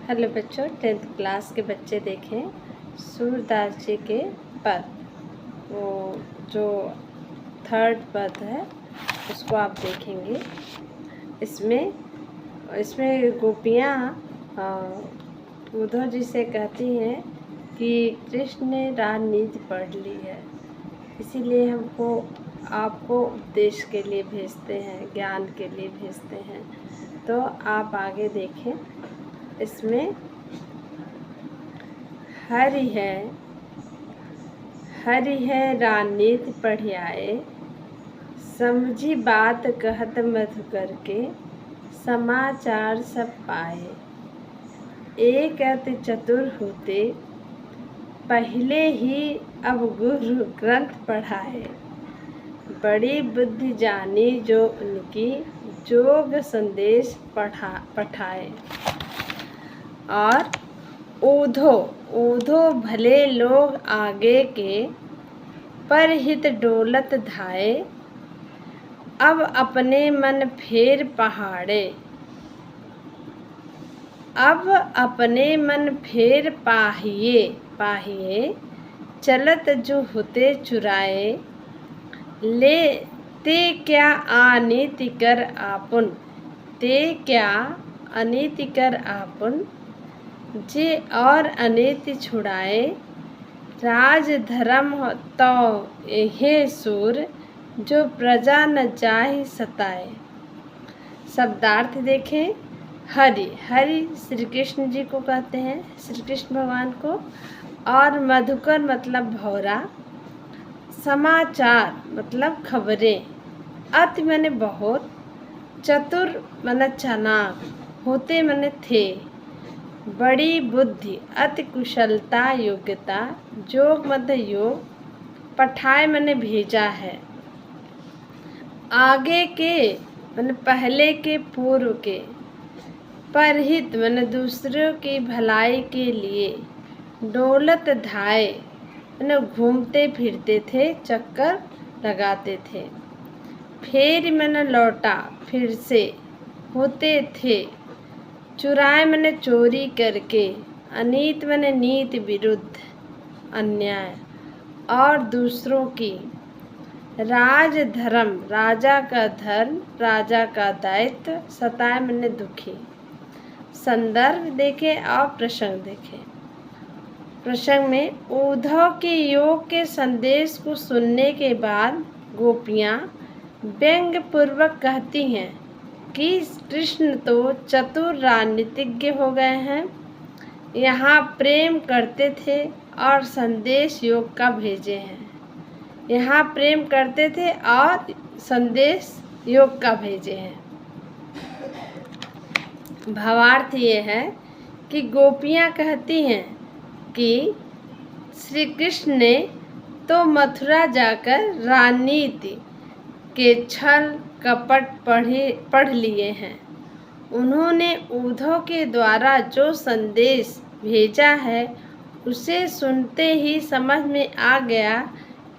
Hello बच्चों, 10th class के बच्चे देखें सूरदास जी के पद। वो जो थर्ड पद है उसको आप देखेंगे। इसमें गोपियाँ उद्धव जी से कहती हैं कि कृष्ण ने राजनीति पढ़ ली है, इसीलिए आपको उपदेश के लिए भेजते हैं, ज्ञान के लिए भेजते हैं। तो आप आगे देखें। इसमें हरि है राजनीति पढ़ियाए, समझी बात कहत मधुकर के, समाचार सब पाए। एक अति चतुर होते, पहले ही अब गुरु ग्रंथ पढ़ाए। बड़ी बुद्धि जानी जो उनकी, जोग संदेश पठाए। और ऊधो भले लोग आगे के, पर हित डोलत धाए। अब अपने मन फेर पहाड़े, अब अपने मन फेर पाहिए। चलत जो होते चुराए, ले ते क्या अनीति कर आपुन, ते क्या अनीति कर आपुन। जे और अनीति छुड़ाए, राज धर्म तो यहे सूर, जो प्रजा न चाहि सताए। शब्दार्थ देखें। हरि श्री कृष्ण जी को कहते हैं, श्री कृष्ण भगवान को। और मधुकर मतलब भौरा। समाचार मतलब खबरें। अति माने बहुत, चतुर माने चालाक, होते माने थे, बड़ी बुद्धि अति कुशलता योग्यता, जोग मतलब योग, पठाए माने भेजा है। आगे के माने पहले के, पूर्व के। परहित माने दूसरों की भलाई के लिए। डोलत धाए माने घूमते फिरते थे, चक्कर लगाते थे। फेर माने लौटा, फिर से, होते थे। चुराए माने चोरी करके। अनीत माने नीति विरुद्ध, अन्याय और दूसरों की। राज धर्म राजा का धर्म, राजा का दायित्व। सताए माने दुखी। संदर्भ देखें और प्रसंग देखें। प्रसंग में उद्धव के योग के संदेश को सुनने के बाद गोपियाँ व्यंग्य पूर्वक कहती हैं कि कृष्ण तो चतुर राजनीतिज्ञ हो गए हैं। यहाँ प्रेम करते थे और संदेश योग का भेजे हैं। यहाँ प्रेम करते थे और संदेश योग का भेजे हैं। भावार्थ ये है कि गोपियाँ कहती हैं कि श्री कृष्ण ने तो मथुरा जाकर राजनीति के छल कपट पढ़ लिए हैं। उन्होंने उद्धव के द्वारा जो संदेश भेजा है, उसे सुनते ही समझ में आ गया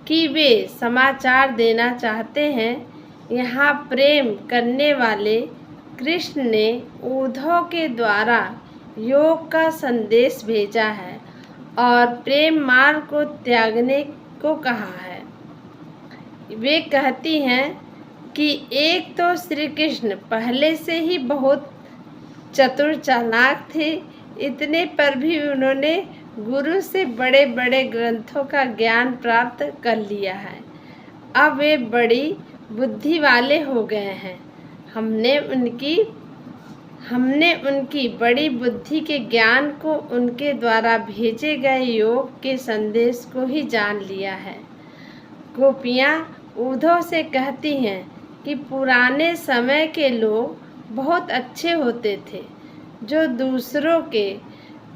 कि वे समाचार देना चाहते हैं। यहाँ प्रेम करने वाले कृष्ण ने उद्धव के द्वारा योग का संदेश भेजा है और प्रेम मार्ग को त्यागने को कहा है। वे कहती हैं कि एक तो श्री कृष्ण पहले से ही बहुत चतुर चालाक थे, इतने पर भी उन्होंने गुरु से बड़े बड़े ग्रंथों का ज्ञान प्राप्त कर लिया है। अब वे बड़ी बुद्धि वाले हो गए हैं। हमने उनकी बड़ी बुद्धि के ज्ञान को, उनके द्वारा भेजे गए योग के संदेश को ही जान लिया है। गोपियाँ उद्धव से कहती हैं कि पुराने समय के लोग बहुत अच्छे होते थे, जो दूसरों के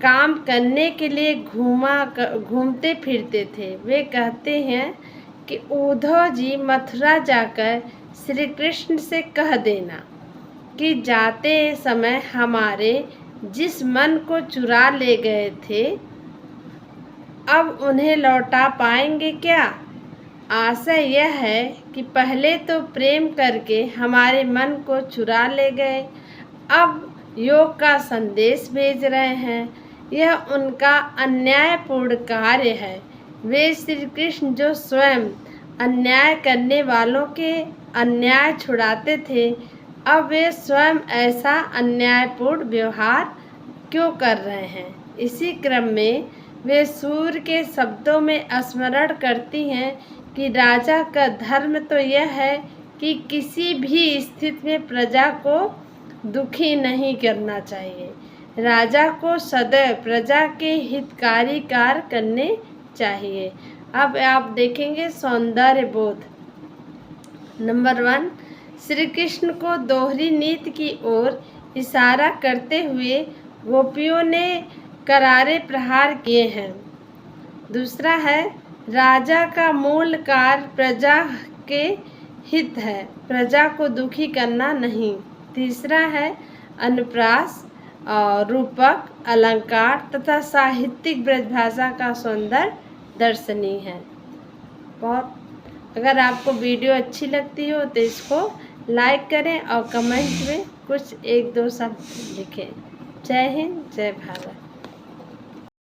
काम करने के लिए घूमते फिरते थे। वे कहते हैं कि उद्धव जी मथुरा जाकर श्री कृष्ण से कह देना कि जाते समय हमारे जिस मन को चुरा ले गए थे, अब उन्हें लौटा पाएंगे क्या? आशय यह है कि पहले तो प्रेम करके हमारे मन को चुरा ले गए, अब योग का संदेश भेज रहे हैं। यह उनका अन्यायपूर्ण कार्य है। वे श्री कृष्ण जो स्वयं अन्याय करने वालों के अन्याय छुड़ाते थे, अब वे स्वयं ऐसा अन्यायपूर्ण व्यवहार क्यों कर रहे हैं। इसी क्रम में वे सूर्य के शब्दों में स्मरण करती हैं कि राजा का धर्म तो यह है कि किसी भी स्थिति में प्रजा को दुखी नहीं करना चाहिए। राजा को सदैव प्रजा के हितकारी कार्य करने चाहिए। अब आप देखेंगे सौंदर्य बोध। नंबर 1, श्री कृष्ण को दोहरी नीति की ओर इशारा करते हुए गोपियों ने करारे प्रहार किए हैं। दूसरा है, राजा का मूल कार्य प्रजा के हित है, प्रजा को दुखी करना नहीं। तीसरा है, अनुप्रास और रूपक, अलंकार तथा साहित्यिक ब्रजभाषा का सौंदर्य दर्शनीय है। बहुत अगर आपको वीडियो अच्छी लगती हो तो इसको लाइक करें और कमेंट में कुछ 1-2 शब्द लिखें। जय हिंद, जय भारत।